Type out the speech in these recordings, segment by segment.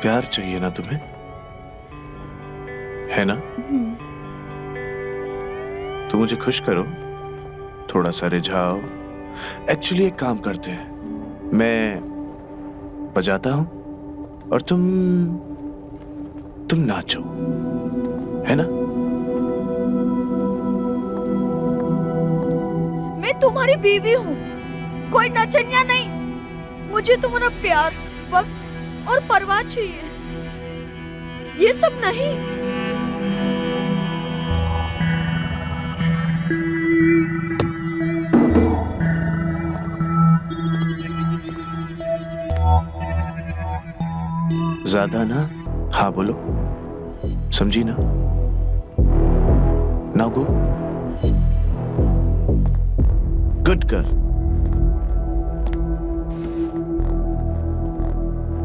प्यार चाहिए ना तुम्हें, है ना? तो मुझे खुश करो, थोड़ा सा रिझाओ। एक्चुअली एक काम करते हैं, मैं बजाता हूं और तुम नाचो, है ना? मैं तुम्हारी बीवी हूँ, कोई नचनिया नहीं। मुझे तुम्हारा प्यार, वक्त और परवाह चाहिए, ये सब नहीं। ज्यादा ना हाँ बोलो, समझी ना? Now go, good girl.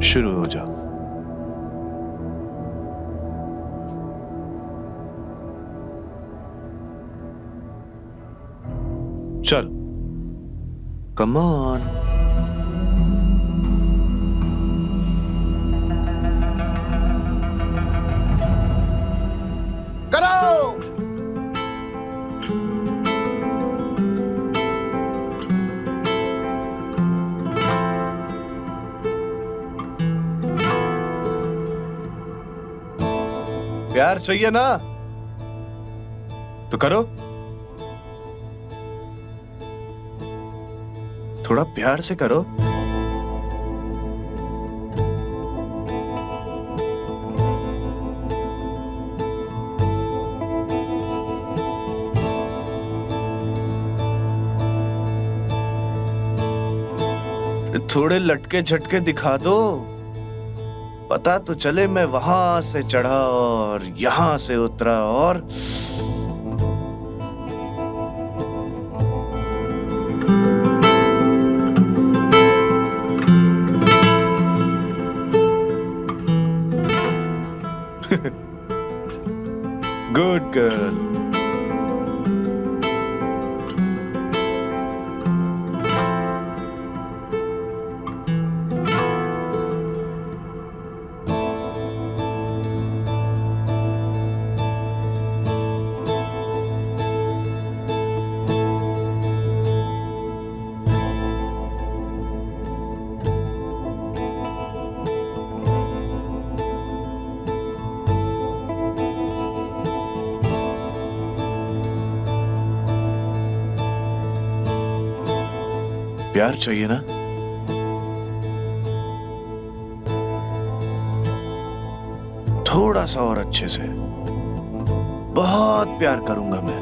शुरू हो जाओ। चल, कम ऑन। प्यार चाहिए ना तो करो, थोड़ा प्यार से करो। थोड़े लटके झटके दिखा दो, पता तो चले मैं वहां से चढ़ा और यहां से उतरा। और गुड गर्ल। प्यार चाहिए ना? थोड़ा सा और अच्छे से। बहुत प्यार करूंगा मैं,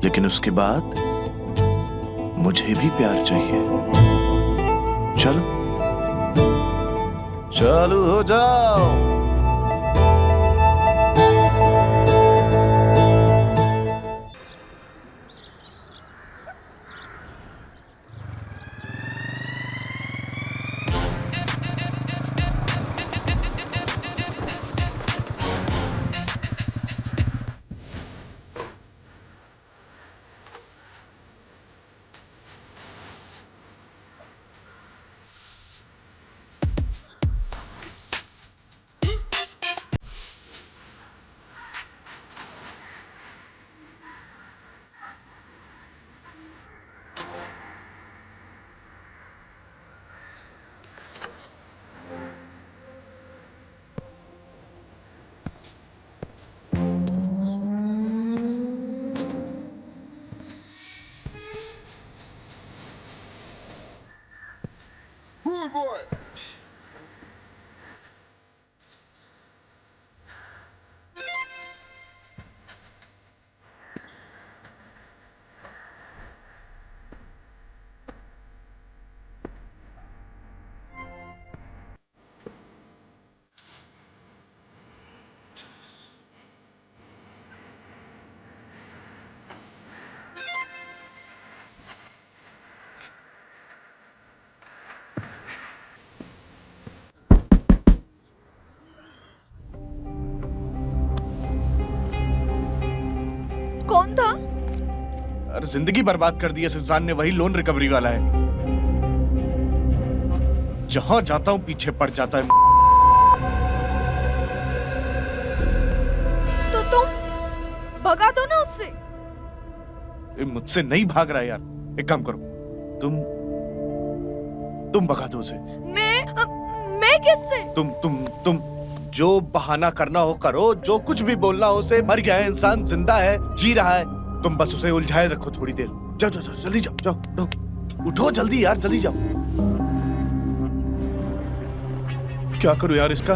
लेकिन उसके बाद मुझे भी प्यार चाहिए। चलो, चालू हो जाओ। कौन था? अरे जिंदगी बर्बाद कर दी इस इंसान ने, वही लोन रिकवरी वाला है। जहां जाता हूं पीछे पड़ जाता है। भगा दो ना उससे। ये मुझसे नहीं भाग रहा यार। एक काम करो, तुम भगा दो उसे। मैं किससे? तुम जो बहाना करना हो करो, जो कुछ भी बोलना हो उसे। मर गया है इंसान, जिंदा है, जी रहा है। तुम बस उसे उलझाए रखो थोड़ी देर। जाओ जाओ जाओ, जल्दी जाओ जाओ, उठो जल्दी यार, जल्दी जाओ। क्या करूं यार इसका?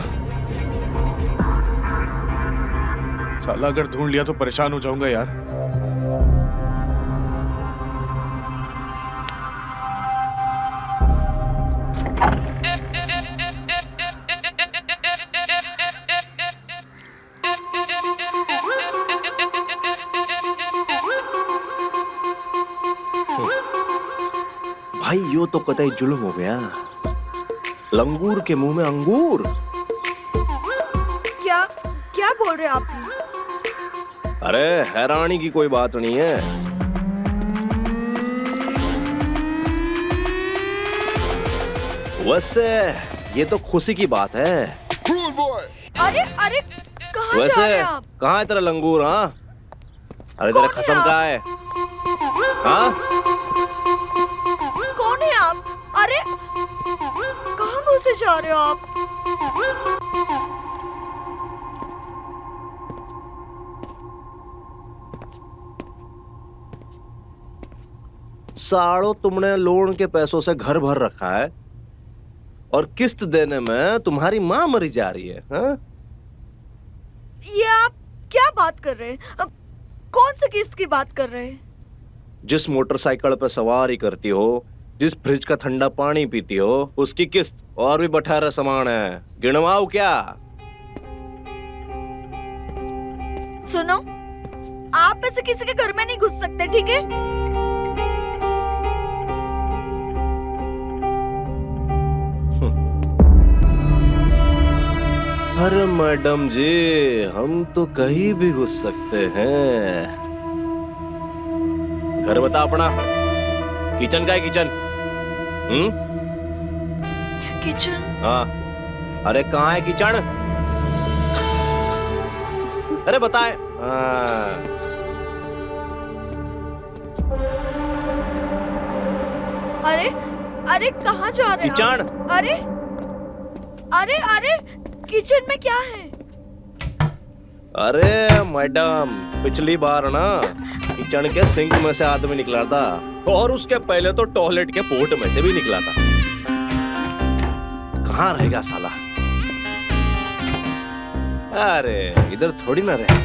साला अगर ढूंढ लिया तो परेशान हो जाऊंगा यार। भाई यो तो कतई जुल्म हो गया। लंगूर के मुंह में अंगूर। क्या क्या बोल रहे आप? अरे हैरानी की कोई बात नहीं है। वैसे ये तो खुशी की बात है। अरे अरे कहाँ जा वैसे रहे हैं आप? कहाँ है तेरा लंगूर? हाँ, अरे तेरा कौन है खसम आप? कहाँ है? हाँ, कौन है आप? अरे कहाँ घुसे जा रहे हो आप? साड़ो तुमने लोन के पैसों से घर भर रखा है और किस्त देने में तुम्हारी माँ मरी जा रही है। हाँ? ये आप क्या बात कर रहे हैं? कौन सी किस्त की बात कर रहे हैं? जिस मोटरसाइकिल पे सवारी करती हो, जिस फ्रिज का ठंडा पानी पीती हो, उसकी किस्त और भी बटोरा सामान है। गिनवाओ क्या? सुनो, आप ऐसे किसी के घर में नहीं घुस सकते, ठीक है? अरे मैडम जी, हम तो कहीं भी घुस सकते हैं। घर बता अपना। किचन का है किचन? किचन? हाँ। अरे कहाँ है किचन? अरे बताए। हाँ। अरे अरे कहाँ जा रहे हैं किचन? आप? अरे अरे अरे किचन में क्या है? अरे मैडम, पिछली बार ना किचन के सिंक में से आदमी निकला था और उसके पहले तो टॉयलेट के पोर्ट में से भी निकला था। कहाँ रहेगा साला? अरे इधर थोड़ी ना रहे।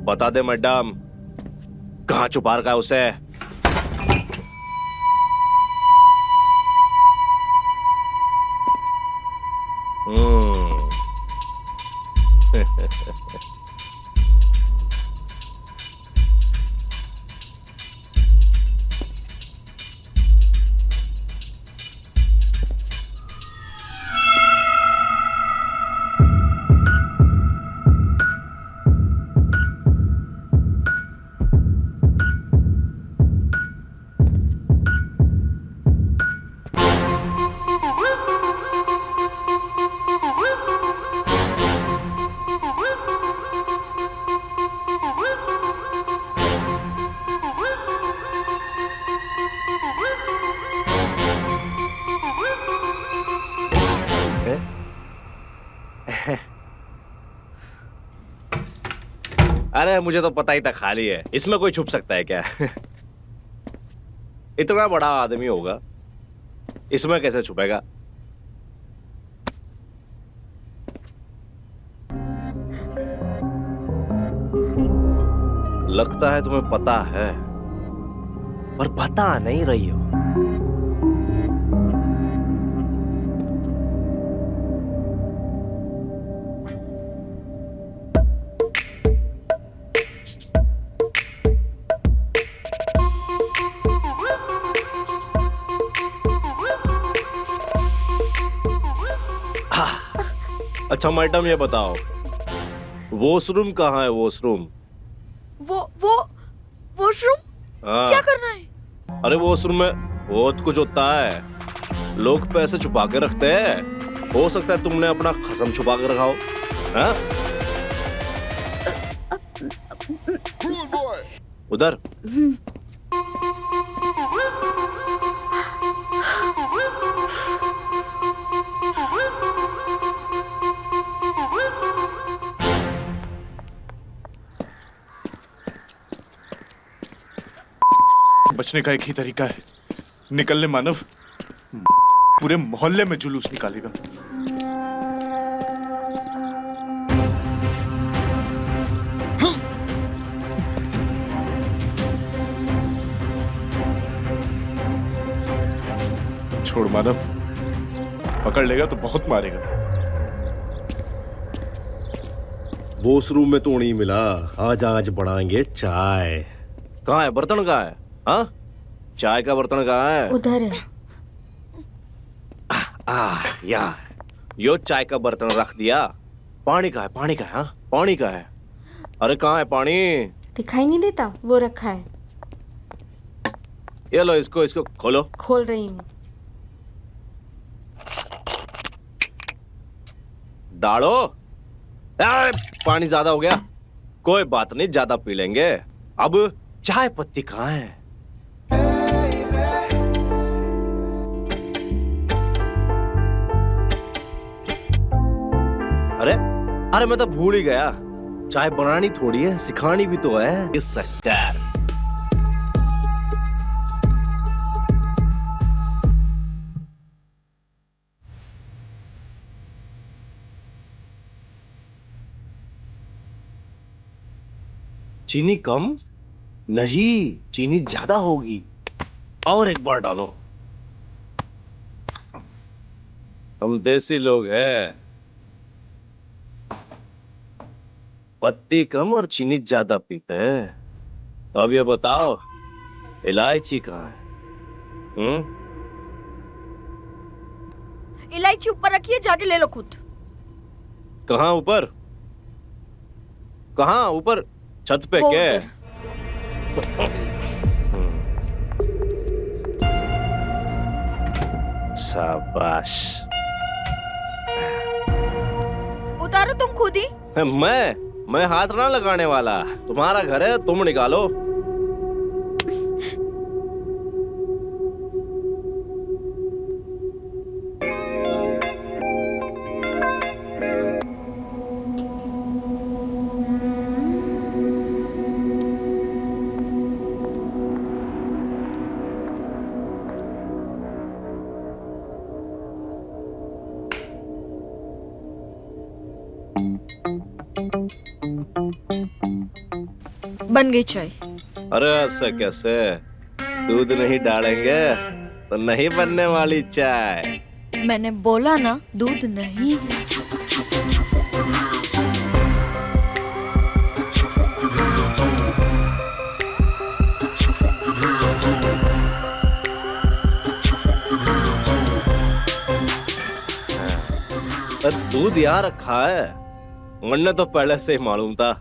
बता दे मैडम, कहाँ छुपा रखा है उसे? अरे मुझे तो पता ही था खाली है, इसमें कोई छुप सकता है क्या? इतना बड़ा आदमी होगा, इसमें कैसे छुपेगा? लगता है तुम्हें पता है, पर बता नहीं रही हो। अच्छा मैडम ये बताओ, वॉशरूम कहाँ है? वॉशरूम? वो वॉशरूम? हाँ। क्या करना है? अरे वॉशरूम में बहुत कुछ होता है। लोग पैसे छुपा के रखते हैं, हो सकता है तुमने अपना खसम छुपा के रखा हो। हाँ? उधर। बचने का एक ही तरीका है, निकलने मानव पूरे मोहल्ले में जुलूस निकालेगा। छोड़ मानव, पकड़ लेगा तो बहुत मारेगा। वो उस रूम में तो नहीं मिला। आज बढ़ाएंगे चाय। कहाँ है बर्तन? कहाँ है? हाँ, चाय का बर्तन कहाँ है? उधर है। या यो चाय का बर्तन रख दिया। पानी का है? पानी का है? हाँ, पानी का है। अरे कहाँ है पानी? दिखाई नहीं देता, वो रखा है। ये लो, इसको खोलो। खोल रही हूँ। डालो। पानी ज्यादा हो गया, कोई बात नहीं, ज्यादा पी लेंगे। अब चाय पत्ती कहाँ है? अरे मैं तो भूल ही गया, चाय बनानी थोड़ी है, सिखानी भी तो है। इस सेक्टर चीनी कम नहीं, चीनी ज्यादा होगी। और एक बार डालो। हम देसी लोग हैं, पत्ती कम और चीनी ज्यादा पीते हैं। तो अब ये बताओ, इलायची कहाँ है? इलायची ऊपर रखिए, जाके ले लो खुद। कहाँ ऊपर? कहाँ ऊपर? छत पे वो क्या? शाबाश। उतारो तुम खुद ही। मैं हाथ ना लगाने वाला, तुम्हारा घर है, तुम निकालो। बन गई चाय। अरे ऐसा कैसे? दूध नहीं डालेंगे तो नहीं बनने वाली चाय। मैंने बोला ना, दूध नहीं। दूध यहाँ रखा है, वरना तो पहले से ही मालूम था।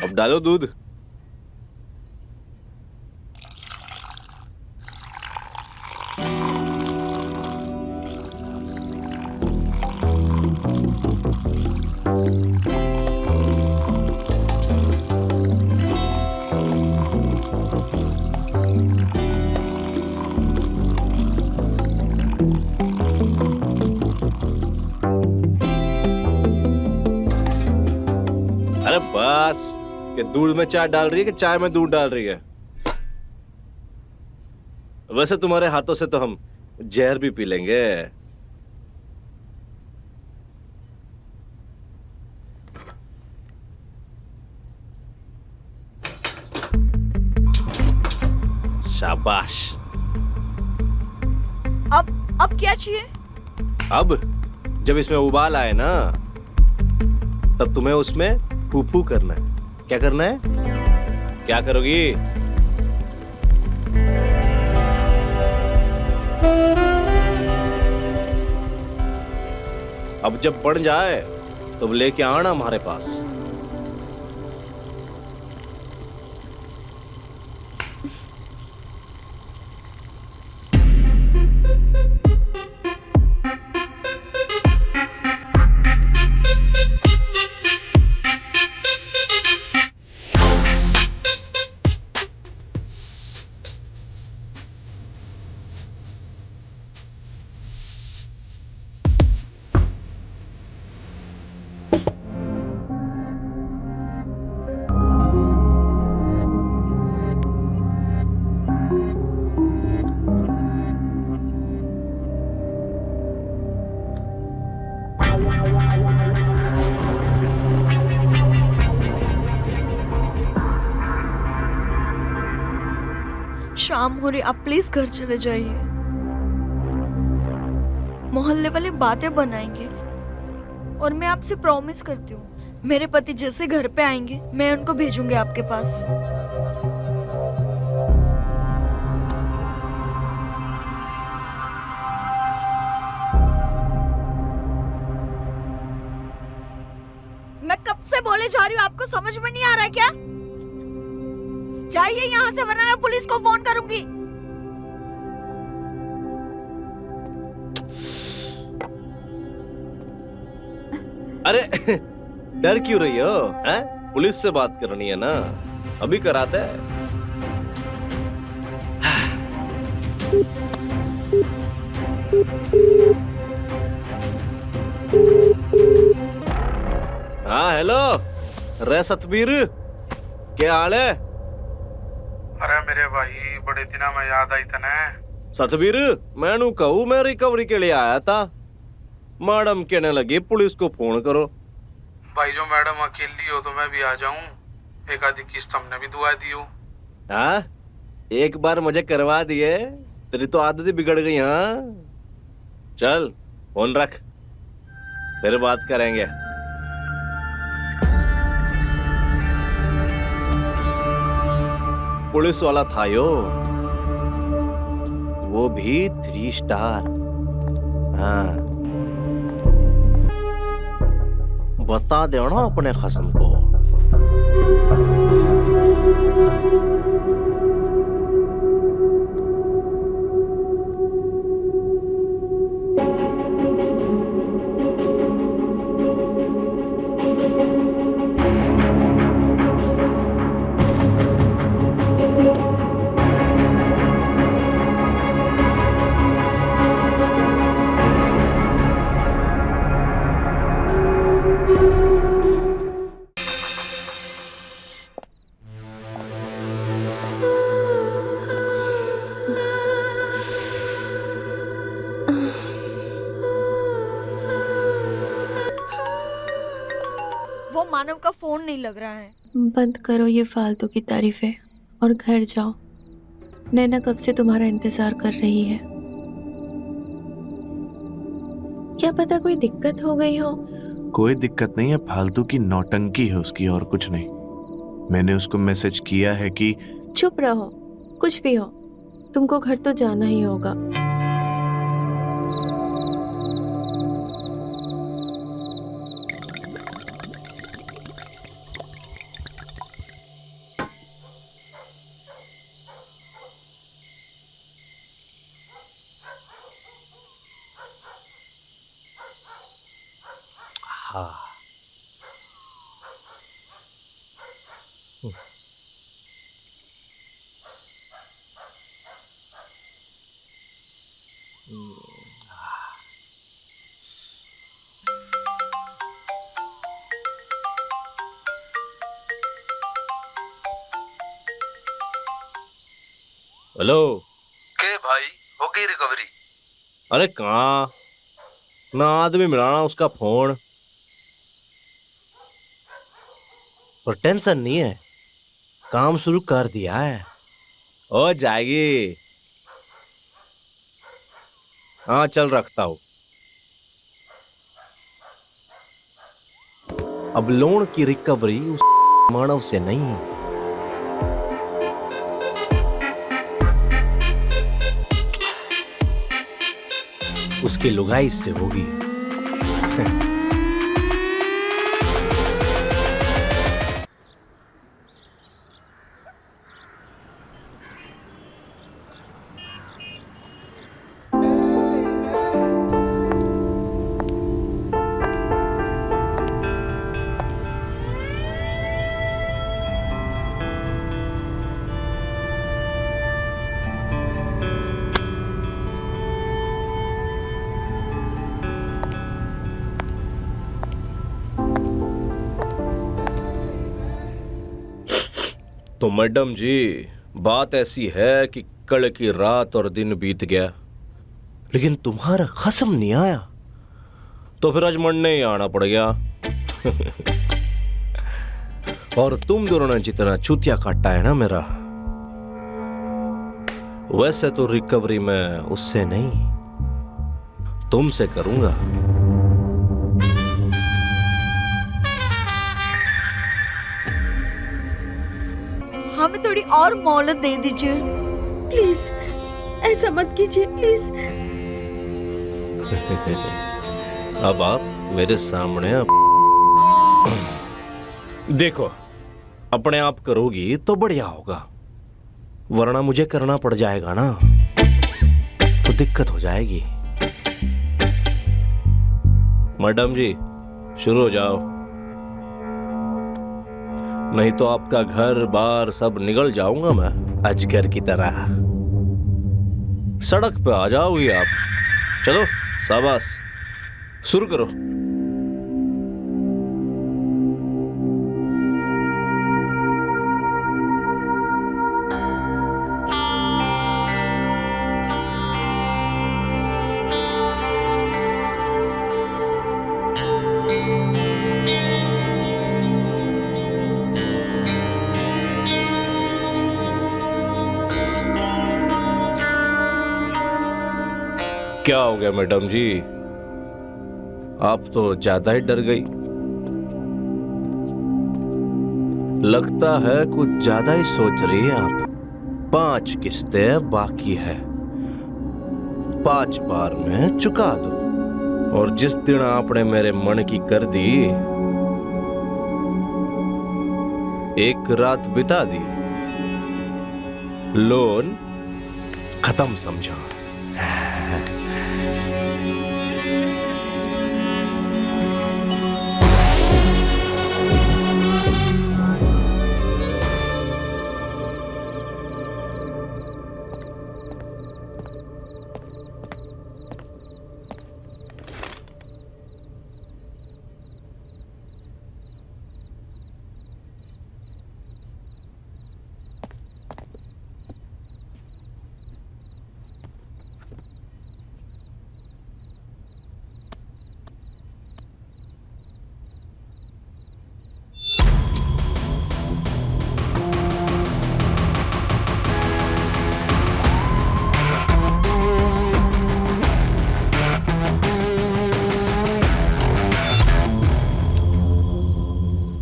अब डालो दूध। अरे बस, कि दूध में चाय डाल रही है कि चाय में दूध डाल रही है? वैसे तुम्हारे हाथों से तो हम जहर भी पी लेंगे। शाबाश। अब क्या चाहिए? अब जब इसमें उबाल आए ना, तब तुम्हें उसमें फूफू करना है। क्या करना है? क्या करोगी? अब जब बन जाए तो लेके आना हमारे पास। शाम हो रही, आप प्लीज घर चले जाइए। मोहल्ले वाले बातें बनाएंगे और मैं आपसे प्रॉमिस करती हूँ, मेरे पति जैसे घर पे आएंगे मैं उनको भेजूंगी आपके पास। मैं कब से बोले जा रही हूँ, आपको समझ में नहीं आ रहा है क्या? जाइए यहाँ से वरना मैं पुलिस को फोन करूंगी। अरे डर क्यों रही हो? हैं? पुलिस से बात करनी है ना, अभी कराते हैं। हाँ हेलो, रे सतबीर, क्या हाल है? अरे मेरे भाई बड़े दिना में याद आई तने। सतबीर, मैनू कहूँ मैं रिकवरी के लिए आया था, मैडम कहने लगी पुलिस को फोन करो। भाई जो मैडम अकेली हो तो मैं भी आ जाऊं, एक आधी किस्त हमने भी दुआ दी हो। हाँ, एक बार मुझे करवा दिए, तेरी तो आदत ही बिगड़ गई। हाँ चल फोन रख, फिर बात करेंगे। पुलिस वाला था यो, वो भी 3 स्टार। हाँ, बता दो ना अपने खसम को। वो मानव का फोन नहीं लग रहा है। बंद करो ये फालतू की तारीफें और घर जाओ। नैना कब से तुम्हारा इंतजार कर रही है। क्या पता कोई दिक्कत हो गई हो। कोई दिक्कत नहीं है, फालतू की नौटंकी है उसकी और कुछ नहीं। मैंने उसको मैसेज किया है कि चुप रहो, कुछ भी हो तुमको घर तो जाना ही होगा। हाँ, हेलो। के भाई हो गई रिकवरी? अरे कहाँ ना आदमी मिलाना उसका फोन, पर टेंशन नहीं है, काम शुरू कर दिया है, हो जाएगी। हाँ चल रखता हूँ। अब लोन की रिकवरी उस मानव से नहीं, उसकी लुगाई से होगी। तो मैडम जी, बात ऐसी है कि कल की रात और दिन बीत गया, लेकिन तुम्हारा खसम नहीं आया, तो फिर आज मरने ही आना पड़ गया। और तुम दोनों ने जितना चूतिया काटा है ना मेरा, वैसे तो रिकवरी मैं उससे नहीं, तुमसे करूंगा। हमें थोड़ी और मोहलत दे दीजिए प्लीज ऐसा मत कीजिए प्लीज। अब आप मेरे सामने देखो, अपने आप करोगी तो बढ़िया होगा, वरना मुझे करना पड़ जाएगा ना, तो दिक्कत हो जाएगी। मैडम जी शुरू हो जाओ, नहीं तो आपका घर बार सब निगल जाऊंगा मैं अजगर की तरह। सड़क पे आ जाओगी आप। चलो शाबाश, शुरू करो। क्या हो गया मैडम जी, आप तो ज्यादा ही डर गई। लगता है कुछ ज्यादा ही सोच रही है आप। 5 किस्तें बाकी है, 5 बार में चुका दो। और जिस दिन आपने मेरे मन की कर दी, एक रात बिता दी, लोन खत्म समझो।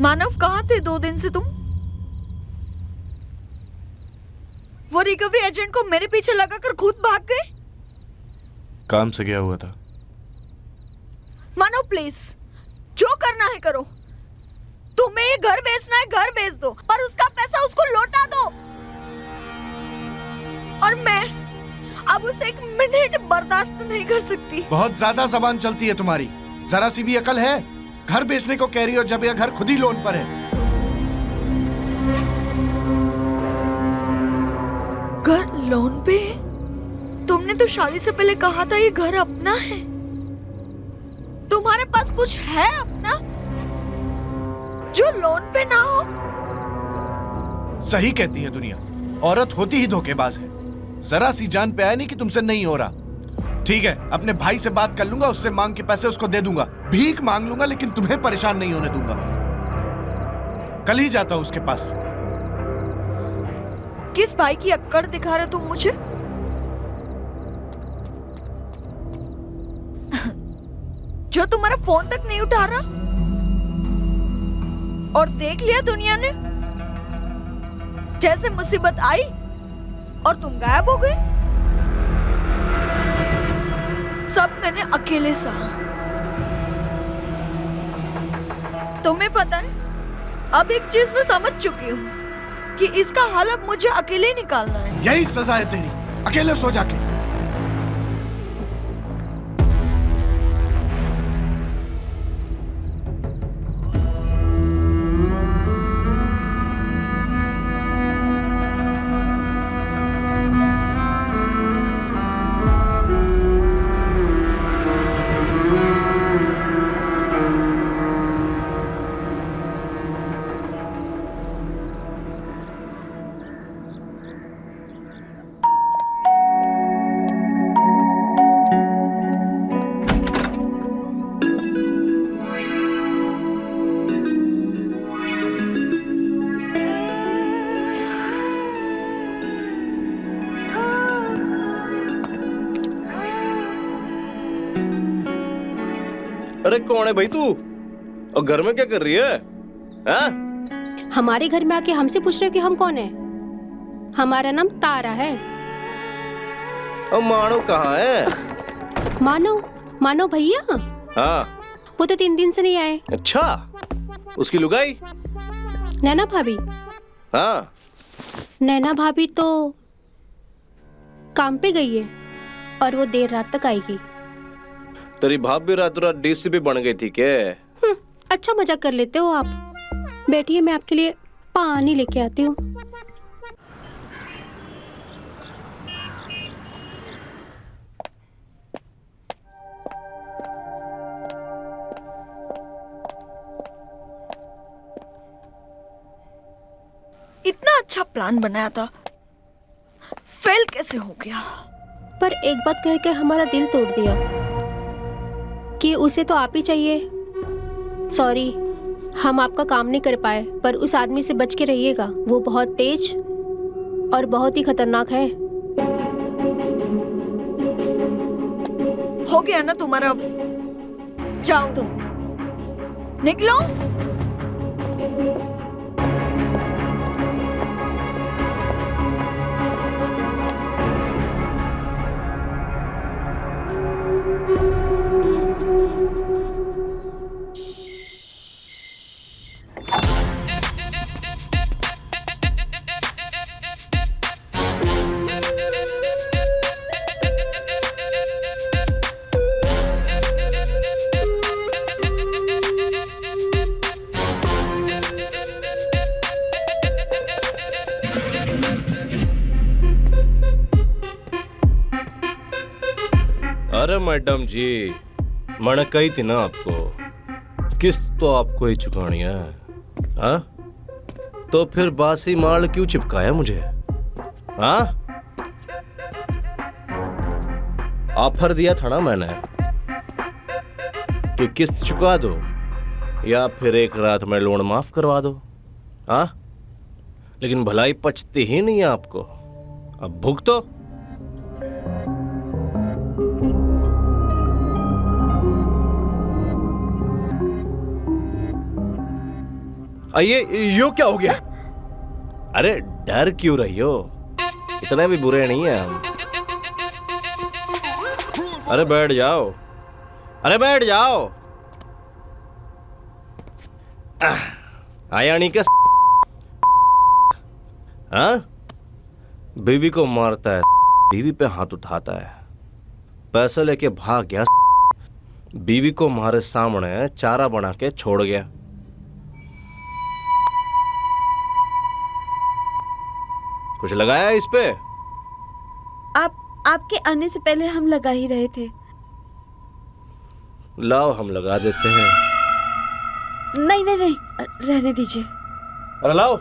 मानव कहाँ थे 2 दिन से तुम? वो रिकवरी एजेंट को मेरे पीछे लगाकर खुद भाग गए। काम से गया हुआ था। मानव प्लीज, जो करना है करो। तुम्हें ये घर बेचना है, घर बेच दो, पर उसका पैसा उसको लौटा दो। और मैं अब उसे 1 मिनट बर्दाश्त नहीं कर सकती। बहुत ज्यादा जबान चलती है तुम्हारी, जरा सी भी अकल है? घर बेचने को कह रही हो जब यह घर खुद ही लोन पर है। घर लोन पे? तुमने तो शादी से पहले कहा था ये घर अपना है। तुम्हारे पास कुछ है अपना जो लोन पे ना हो? सही कहती है दुनिया, औरत होती ही धोखेबाज है। जरा सी जान पे आया नहीं कि तुमसे नहीं हो रहा। ठीक है, अपने भाई से बात कर लूंगा, उससे मांग के पैसे उसको दे दूंगा, भीख मांग लूंगा, लेकिन तुम्हें परेशान नहीं होने दूंगा। कल ही जाता हूं उसके पास। किस भाई की अक्कड़ दिखा रहे तुम मुझे? जो तुम्हारा फोन तक नहीं उठा रहा? और देख लिया दुनिया ने, जैसे मुसीबत आई और तुम गायब हो गए। सब मैंने अकेले सहा। तुम्हें पता है, अब एक चीज मैं समझ चुकी हूँ कि इसका हल अब मुझे अकेले ही निकालना है। यही सजा है तेरी, अकेले सो जाके। अरे कौन है भाई तू? और घर में क्या कर रही है? हाँ? हमारे घर में आके हमसे पूछ रहे हो कि हम कौन है? हमारा नाम तारा है। और मानो कहाँ है? मानो भैया, हाँ। वो तो 3 दिन से नहीं आए। अच्छा, उसकी लुगाई? नैना भाभी? हाँ। नैना भाभी तो काम पे गई है और वो देर रात तक आएगी। तेरी भाभी रातों रात डीसीपी बन गई थी क्या? अच्छा मजाक कर लेते हो आप। बैठिए, मैं आपके लिए पानी लेके आती हूँ। इतना अच्छा प्लान बनाया था, फेल कैसे हो गया? पर एक बात कह के हमारा दिल तोड़ दिया कि उसे तो आप ही चाहिए। सॉरी, हम आपका काम नहीं कर पाए, पर उस आदमी से बच के रहिएगा। वो बहुत तेज और बहुत ही खतरनाक है। हो गया ना तुम्हारा, जाओ तुम, निकलो। अरे मैडम जी, मैंने कही थी ना आपको, किस्त तो आपको ही चुकानी है। हाँ? तो फिर बासी माल क्यों चिपकाया मुझे? हाँ? ऑफर दिया था ना मैंने कि किस्त चुका दो या फिर एक रात में लोन माफ करवा दो। हाँ? लेकिन भलाई पचती ही नहीं है आपको। अब भुगतो। आइए, यो क्या हो गया? अरे डर क्यों रही हो? इतने भी बुरे नहीं है हम। अरे बैठ जाओ, अरे बैठ जाओ। आया नहीं क्या? हाँ? बीवी को मारता है, बीवी पे हाथ उठाता है, पैसा लेके भाग गया, बीवी को हमारे सामने चारा बना के छोड़ गया। कुछ लगाया इस पे? आपके आने से पहले हम लगा ही रहे थे। लाओ हम लगा देते हैं। नहीं, रहने दीजिए। अरे लाओ।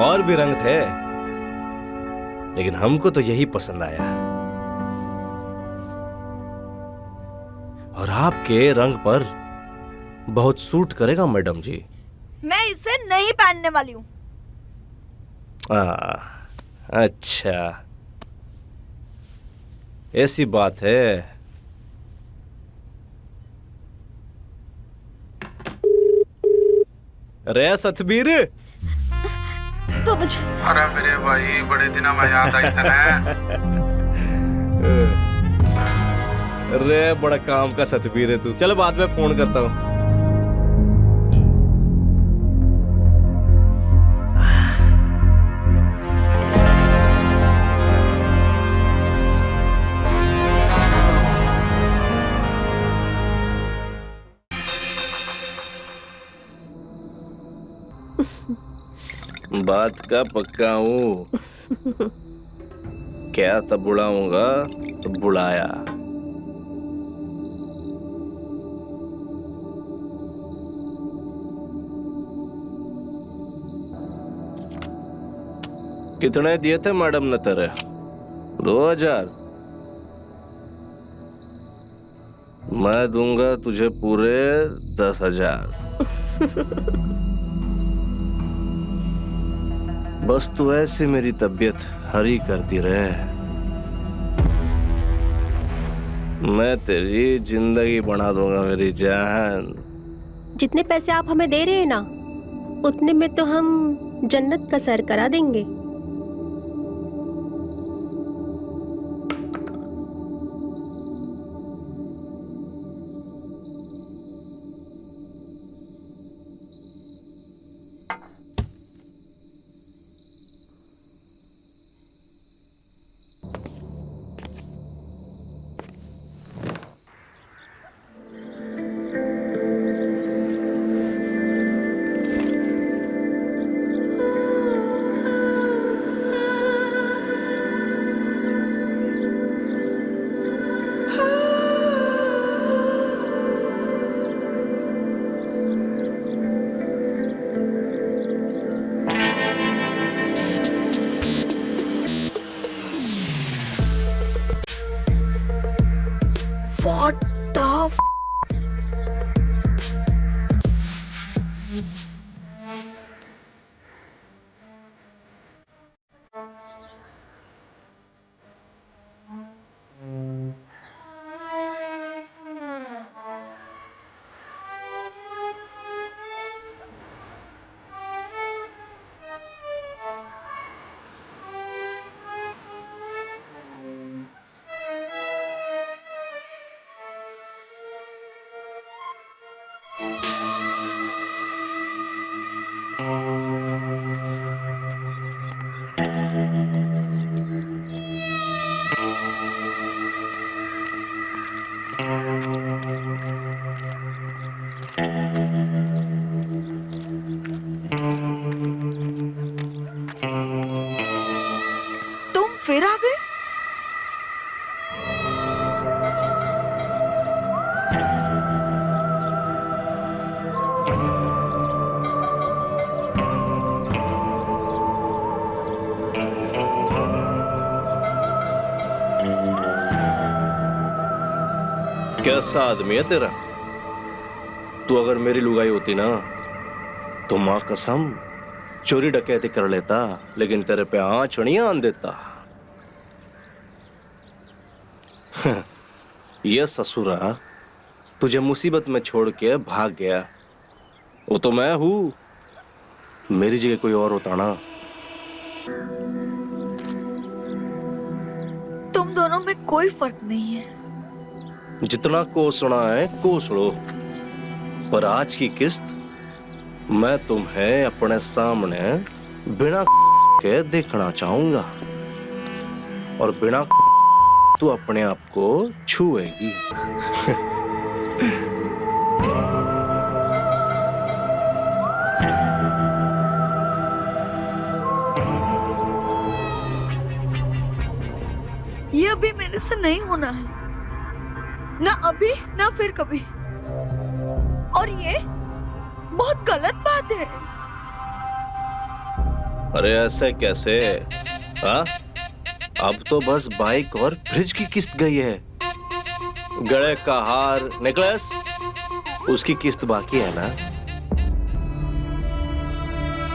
और भी रंग थे, लेकिन हमको तो यही पसंद आया। और आपके रंग पर बहुत सूट करेगा मैडम जी। मैं इसे नहीं पहनने वाली हूँ। अच्छा, ऐसी बात है। रे सतबीर, तो मुझे अरे मेरे भाई, बड़े दिनों में याद आई था। रे बड़ा काम का सतबीर है तू। चलो बाद में फोन करता हूँ। बात का पक्का हूँ। क्या तब बुलाऊंगा तो बुलाया। कितने दिए थे मैडम ने तेरे? 2000। मैं दूंगा तुझे पूरे 10,000। बस तू ऐसे मेरी तबीयत हरी करती रहे, मैं तेरी जिंदगी बना दूंगा मेरी जान। जितने पैसे आप हमें दे रहे हैं ना, उतने में तो हम जन्नत का सैर करा देंगे। What the f- तुम फिर आ गए? कैसा आदमी है तेरा? तू अगर मेरी लुगाई होती ना तो मां कसम चोरी डकैती कर लेता, लेकिन तेरे पे आंच नहीं आन देता। ये ससुरा तुझे मुसीबत में छोड़ के भाग गया, वो तो मैं हूं। मेरी जगह कोई और होता ना। तुम दोनों में कोई फर्क नहीं है। जितना कोसना है कोस लो, पर आज की किस्त मैं तुम्हें अपने सामने बिना के देखना चाहूंगा, और बिना तू अपने आप को छुएगी। ये अभी मेरे से नहीं होना है, ना अभी ना फिर कभी। और ये बहुत गलत बात है। अरे ऐसे कैसे? हाँ, अब तो बस बाइक और फ्रिज की किस्त गई है। गले का हार, नेकलेस, उसकी किस्त बाकी है ना।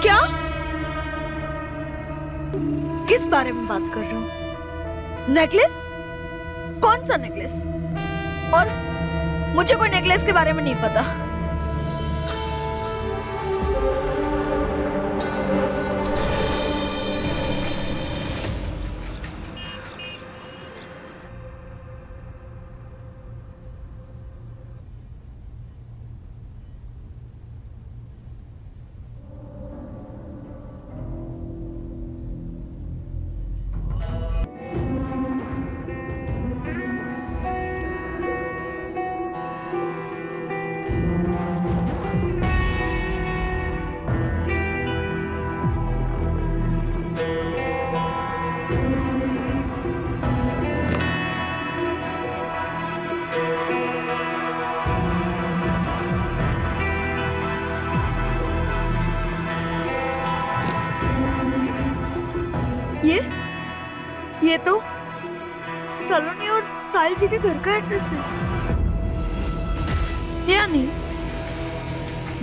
क्या? किस बारे में बात कर रहे हो? नेकलेस? कौन सा नेकलेस? और मुझे कोई नेकलेस के बारे में नहीं पता। ये तो सलोनी और साहिल जी के घर का एड्रेस है। यानी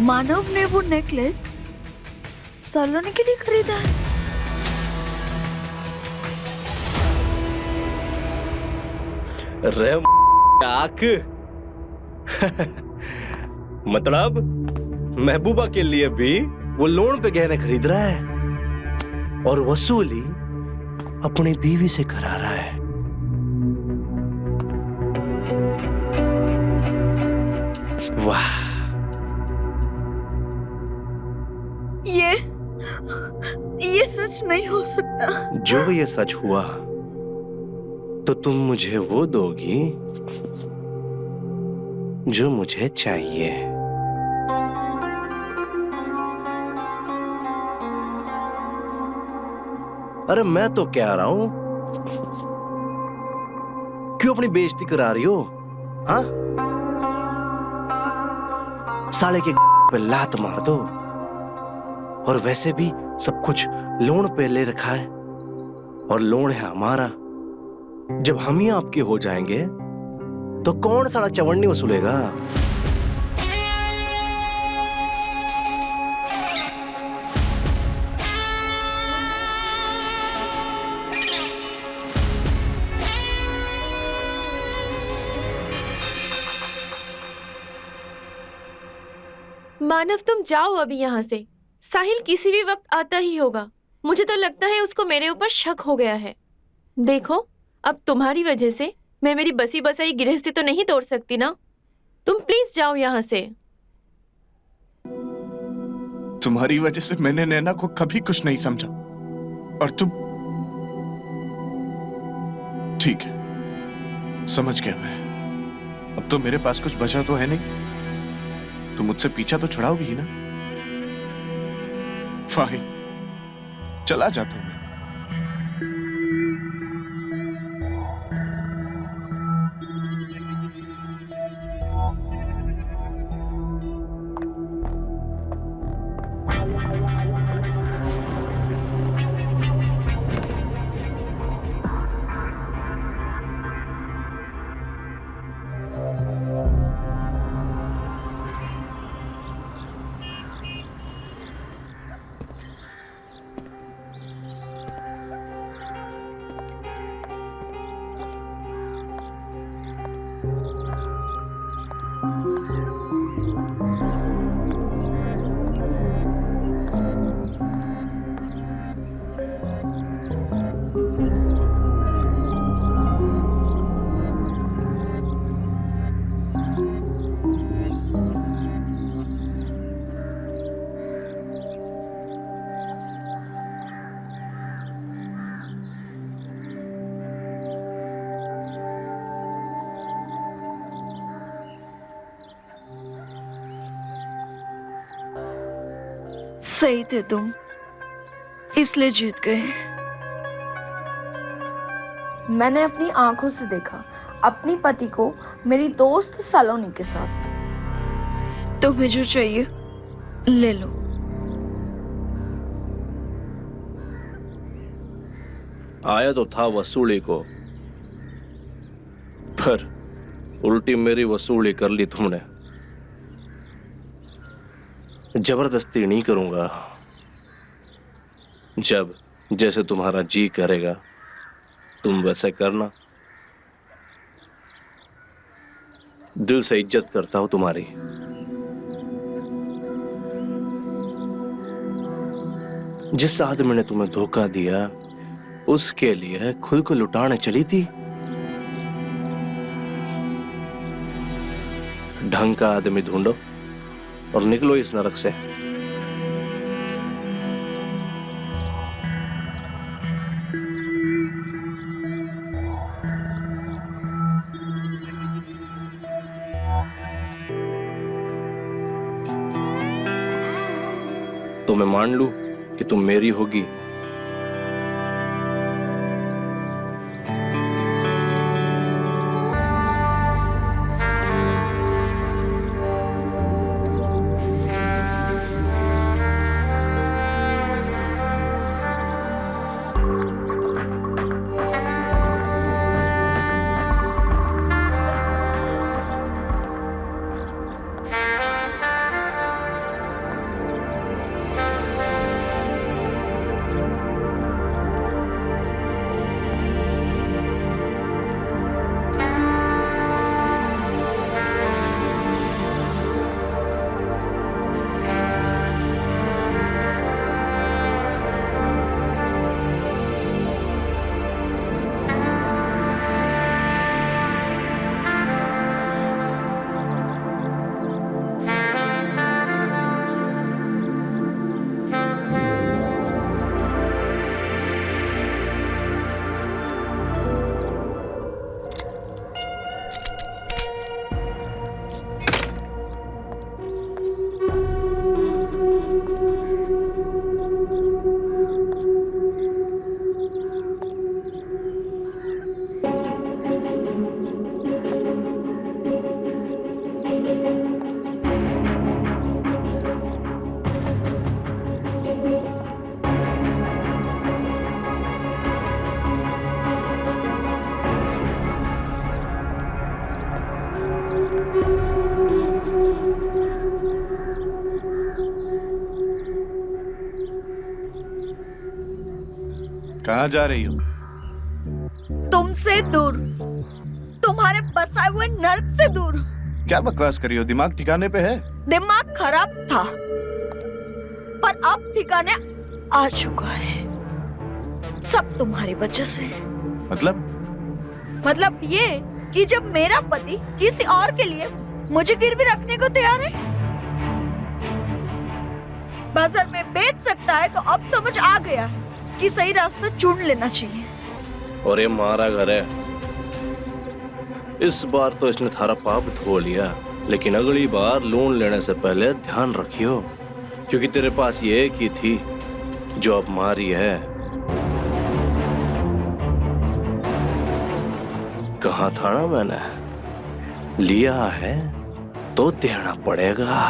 मानव ने वो नेकलेस सलोनी के लिए खरीदा है। रे आक मतलब महबूबा के लिए भी वो लोन पे गहने खरीद रहा है और वसूली अपनी बीवी से करा रहा है। वाह, ये सच नहीं हो सकता। जो ये सच हुआ तो तुम मुझे वो दोगी जो मुझे चाहिए। अरे मैं तो कह रहा हूं, क्यों अपनी बेइज्जती करा रही हो? हाँ, साले के पे लात मार दो। और वैसे भी सब कुछ लोन पे ले रखा है और लोन है हमारा। जब हम ही आपके हो जाएंगे तो कौन साला चवन्नी वसूलेगा? मानव तुम जाओ अभी यहाँ से। साहिल किसी भी वक्त आता ही होगा। मुझे तो लगता है उसको मेरे ऊपर शक हो गया है। देखो, अब तुम्हारी वजह से मैं मेरी बसी बसाई गृहस्थी तो नहीं तोड़ सकती ना। तुम प्लीज जाओ यहाँ से। तुम्हारी वजह से मैंने नैना को कभी कुछ नहीं समझा और तुम। ठीक है, समझ गया मैं। अब तो मेरे पास कुछ बचा तो है नहीं। तुम मुझसे पीछा तो छुड़ाओगी ही ना? फाइन, चला जाता हूं मैं। सही थे तुम, इसलिए जीत गए। मैंने अपनी आंखों से देखा अपनी पति को मेरी दोस्त सलोनी के साथ। तुम्हें जो चाहिए ले लो। आया तो था वसूली को, पर उल्टी मेरी वसूली कर ली तुमने। जबरदस्ती नहीं करूंगा। जब जैसे तुम्हारा जी करेगा तुम वैसे करना। दिल से इज्जत करता हूं तुम्हारी। जिस आदमी ने तुम्हें धोखा दिया उसके लिए खुद को लुटाने चली थी। ढंग का आदमी ढूंढो और निकलो इस नरक से। तो मैं मान लूं कि तुम मेरी होगी। कहाँ जा रही हो? तुमसे दूर, तुम्हारे बसाए हुए नर्क से दूर। क्या बकवास करी हो? दिमाग ठिकाने पे है? दिमाग खराब था, पर अब ठिकाने आ चुका है। सब तुम्हारी वजह से। मतलब ये कि जब मेरा पति किसी और के लिए मुझे गिरवी रखने को तैयार है, बाजार में बेच सकता है, तो अब समझ आ गया कि सही रास्ता चुन लेना चाहिए। और ये मारा घर है, इस बार तो इसने थारा पाप धो लिया, लेकिन अगली बार लोन लेने से पहले ध्यान रखियो, क्योंकि तेरे पास ये एक ही थी जो अब मारी है। कहा था ना मैंने, लिया है तो देना पड़ेगा।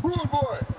Rude boy.